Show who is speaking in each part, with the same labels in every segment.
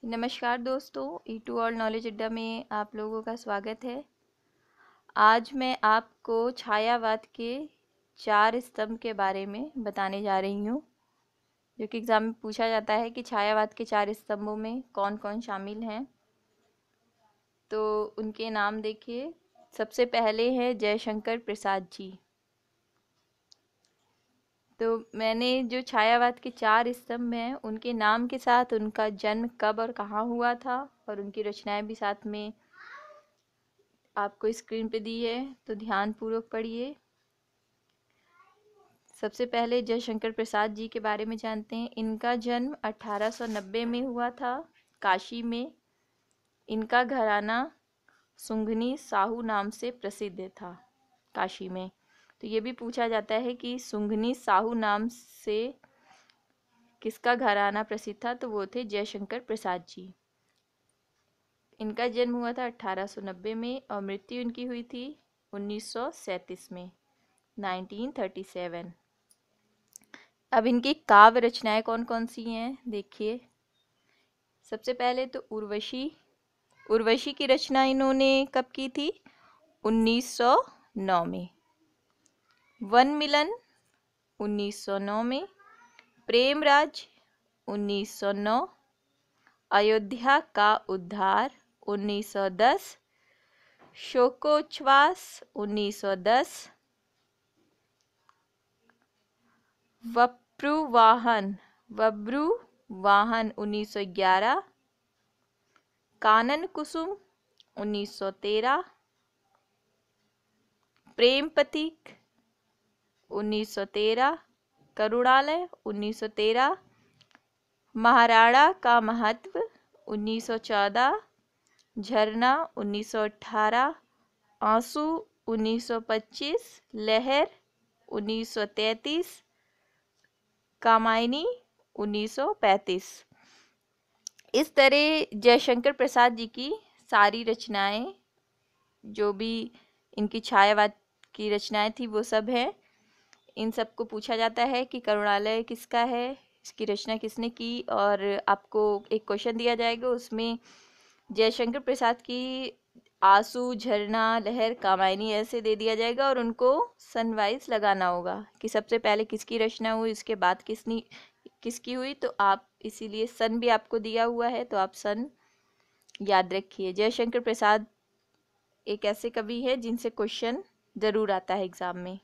Speaker 1: नमस्कार दोस्तों, E2 all knowledge अड्डा में आप लोगों का स्वागत है। आज मैं आपको छायावाद के 4 स्तंभ के बारे में बताने जा रही हूँ, जो कि एग्ज़ाम में पूछा जाता है कि छायावाद के 4 स्तंभों में कौन कौन शामिल हैं। तो उनके नाम देखिए। सबसे पहले हैं जयशंकर प्रसाद जी। तो मैंने जो छायावाद के 4 स्तंभ हैं उनके नाम के साथ उनका जन्म कब और कहाँ हुआ था और उनकी रचनाएं भी साथ में आपको स्क्रीन पे दी है, तो ध्यानपूर्वक पढ़िए। सबसे पहले जयशंकर प्रसाद जी के बारे में जानते हैं। इनका जन्म 1890 में हुआ था, काशी में। इनका घराना सुंघनी साहू नाम से प्रसिद्ध था काशी में। तो ये भी पूछा जाता है कि सुंघनी साहू नाम से किसका घराना प्रसिद्ध था, तो वो थे जयशंकर प्रसाद जी। इनका जन्म हुआ था 1890 में और मृत्यु इनकी हुई थी 1937 में, 1937। अब इनकी काव्य रचनाएं कौन कौन सी हैं देखिए। सबसे पहले तो उर्वशी। उर्वशी की रचना इन्होंने कब की थी? 1909 में। वन मिलन 1909 में। प्रेमराज 1909। अयोध्या का उद्धार 1910। शोकोच्छ्वास 1910। बब्रुवाहन 1911। कानन कुसुम 1913। प्रेम पथिक 1913। करुणालय 1913। महाराणा का महत्व 1914। झरना 1918। आंसू 1925। लहर 1933। कामायनी 1935। इस तरह जयशंकर प्रसाद जी की सारी रचनाएं, जो भी इनकी छायावाद की रचनाएं थी, वो सब है। इन सबको पूछा जाता है कि करुणालय किसका है, इसकी रचना किसने की, और आपको एक क्वेश्चन दिया जाएगा, उसमें जयशंकर प्रसाद की आंसू, झरना, लहर, कामायनी ऐसे दे दिया जाएगा और उनको सनवाइज लगाना होगा कि सबसे पहले किसकी रचना हुई, इसके बाद किसकी हुई। तो आप इसीलिए सन भी आपको दिया हुआ है, तो आप सन याद रखिए। जयशंकर प्रसाद एक ऐसे कवि है जिनसे क्वेश्चन जरूर आता है एग्जाम में।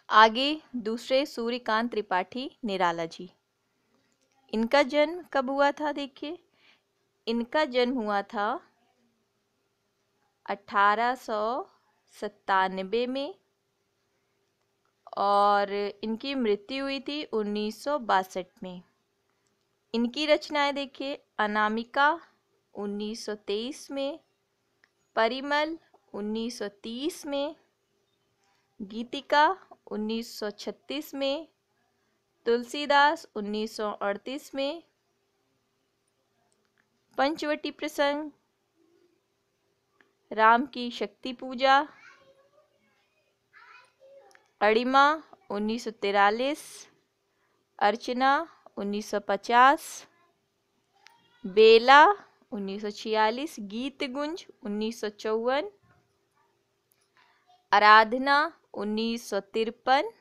Speaker 1: आगे दूसरे सूर्यकांत त्रिपाठी निराला जी। इनका जन्म कब हुआ था देखिए। इनका जन्म हुआ था 1897 में और इनकी मृत्यु हुई थी 1962 में। इनकी रचनाएं देखिए। अनामिका 1923 में। परिमल 1930 में। गीतिका 1936 में। तुलसीदास 1938 में। पंचवटी प्रसंग, राम की शक्ति पूजा, अड़िमा 1943, अर्चना 1950, बेला 1946, गीतगुंज 1954, आराधना 1953,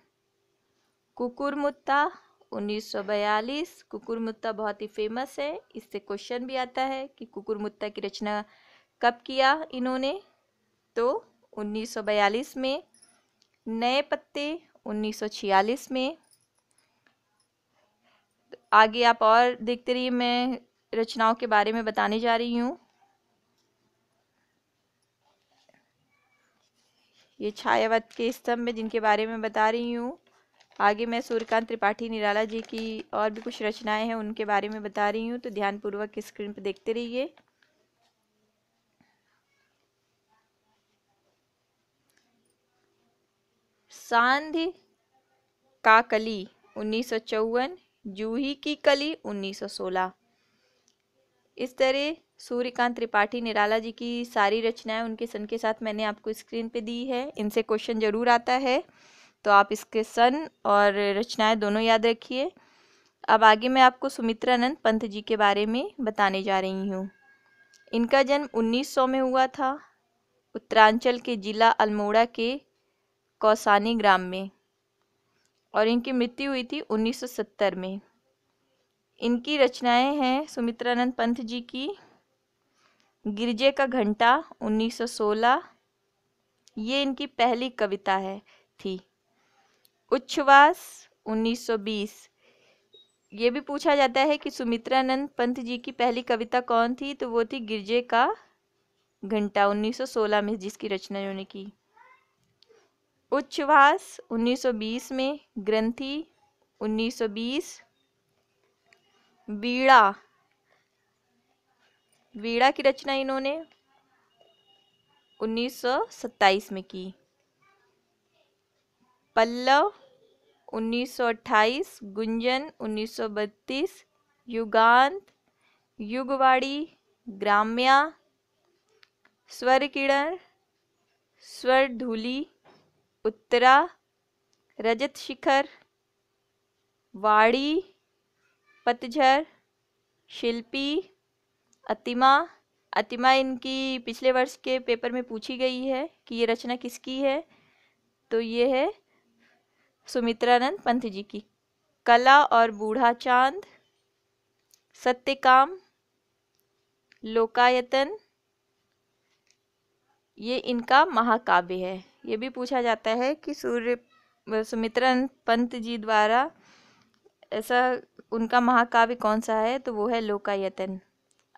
Speaker 1: कुकुरमुत्ता 1942। कुकुरमुत्ता बहुत ही फेमस है, इससे क्वेश्चन भी आता है कि कुकुरमुत्ता की रचना कब किया इन्होंने, तो 1942 में। नए पत्ते 1946 में। आगे आप और देखते रहिए, मैं रचनाओं के बारे में बताने जा रही हूँ। ये छायावाद के स्तंभ में जिनके बारे में बता रही हूँ। आगे मैं सूर्यकांत त्रिपाठी निराला जी की और भी कुछ रचनाएं हैं उनके बारे में बता रही हूँ, तो ध्यानपूर्वक स्क्रीन पर देखते रहिए। सांध्य का कली 1954, जूही की कली 1916। इस तरह सूर्यकांत त्रिपाठी निराला जी की सारी रचनाएं उनके सन के साथ मैंने आपको स्क्रीन पे दी है। इनसे क्वेश्चन जरूर आता है, तो आप इसके सन और रचनाएं दोनों याद रखिए। अब आगे मैं आपको सुमित्रानंद पंत जी के बारे में बताने जा रही हूँ। इनका जन्म 1900 में हुआ था, उत्तरांचल के जिला अल्मोड़ा के कौसानी ग्राम में, और इनकी मृत्यु हुई थी 1970 में। इनकी रचनाएं हैं सुमित्रानंद पंत जी की गिरजे का घंटा 1916, ये इनकी पहली कविता थी। उच्छ्वास 1920, ये भी पूछा जाता है कि सुमित्रानंद पंत जी की पहली कविता कौन थी, तो वो थी गिरजे का घंटा 1916 में जिसकी रचना उन्होंने की। उच्छ्वास 1920 में, ग्रंथि 1920, वीणा की रचना इन्होंने 1927 में की। पल्लव 1928, गुंजन 1932, युगांत, युगवाणी, ग्राम्या, स्वर किरण, स्वर धूलि, उत्तरा, रजत शिखर, वाणी, पतझर, शिल्पी, अतिमा इनकी पिछले वर्ष के पेपर में पूछी गई है कि ये रचना किसकी है, तो ये है सुमित्रानंद पंत जी की। कला और बूढ़ा चांद, सत्यकाम, लोकायतन, ये इनका महाकाव्य है। ये भी पूछा जाता है कि सुमित्रानंद पंत जी द्वारा ऐसा उनका महाकाव्य कौन सा है, तो वो है लोकायतन।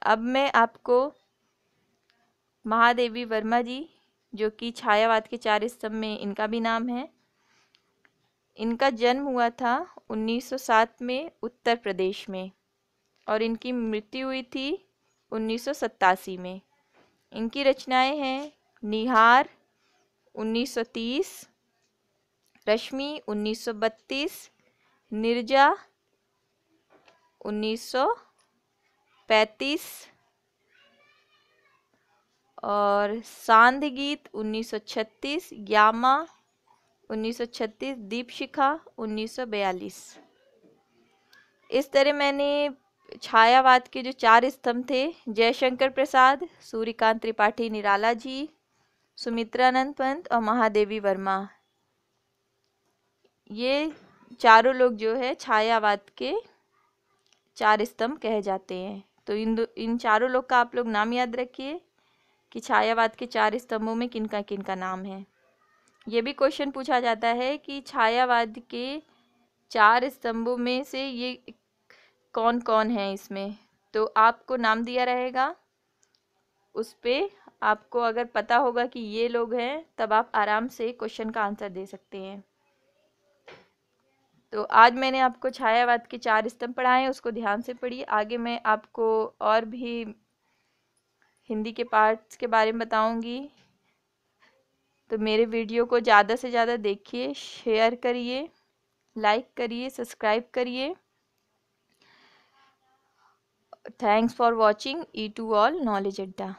Speaker 1: अब मैं आपको महादेवी वर्मा जी, जो कि छायावाद के 4 स्तंभ में इनका भी नाम है, इनका जन्म हुआ था 1907 में उत्तर प्रदेश में, और इनकी मृत्यु हुई थी 1987 में। इनकी रचनाएं हैं निहार 1930, रश्मि 1932, निर्जा 1935, और सांध गीत 1936, यामा 1936, दीपशिखा 1942। इस तरह मैंने छायावाद के जो 4 स्तंभ थे, जयशंकर प्रसाद, सूर्यकांत त्रिपाठी निराला जी, सुमित्रानंद पंत और महादेवी वर्मा, ये चारों लोग जो है छायावाद के 4 स्तंभ कहे जाते हैं। तो इन चारों लोग का आप लोग नाम याद रखिए कि छायावाद के 4 स्तंभों में किनका किनका नाम है। ये भी क्वेश्चन पूछा जाता है कि छायावाद के 4 स्तंभों में से ये कौन कौन है इसमें, तो आपको नाम दिया रहेगा, उस पे आपको अगर पता होगा कि ये लोग हैं, तब आप आराम से क्वेश्चन का आंसर दे सकते हैं। तो आज मैंने आपको छायावाद के 4 स्तंभ पढ़ाए हैं, उसको ध्यान से पढ़िए। आगे मैं आपको और भी हिंदी के पार्ट्स के बारे में बताऊंगी, तो मेरे वीडियो को ज़्यादा से ज़्यादा देखिए, शेयर करिए, लाइक करिए, सब्सक्राइब करिए। Thanks for watching E2 all knowledge अड्डा।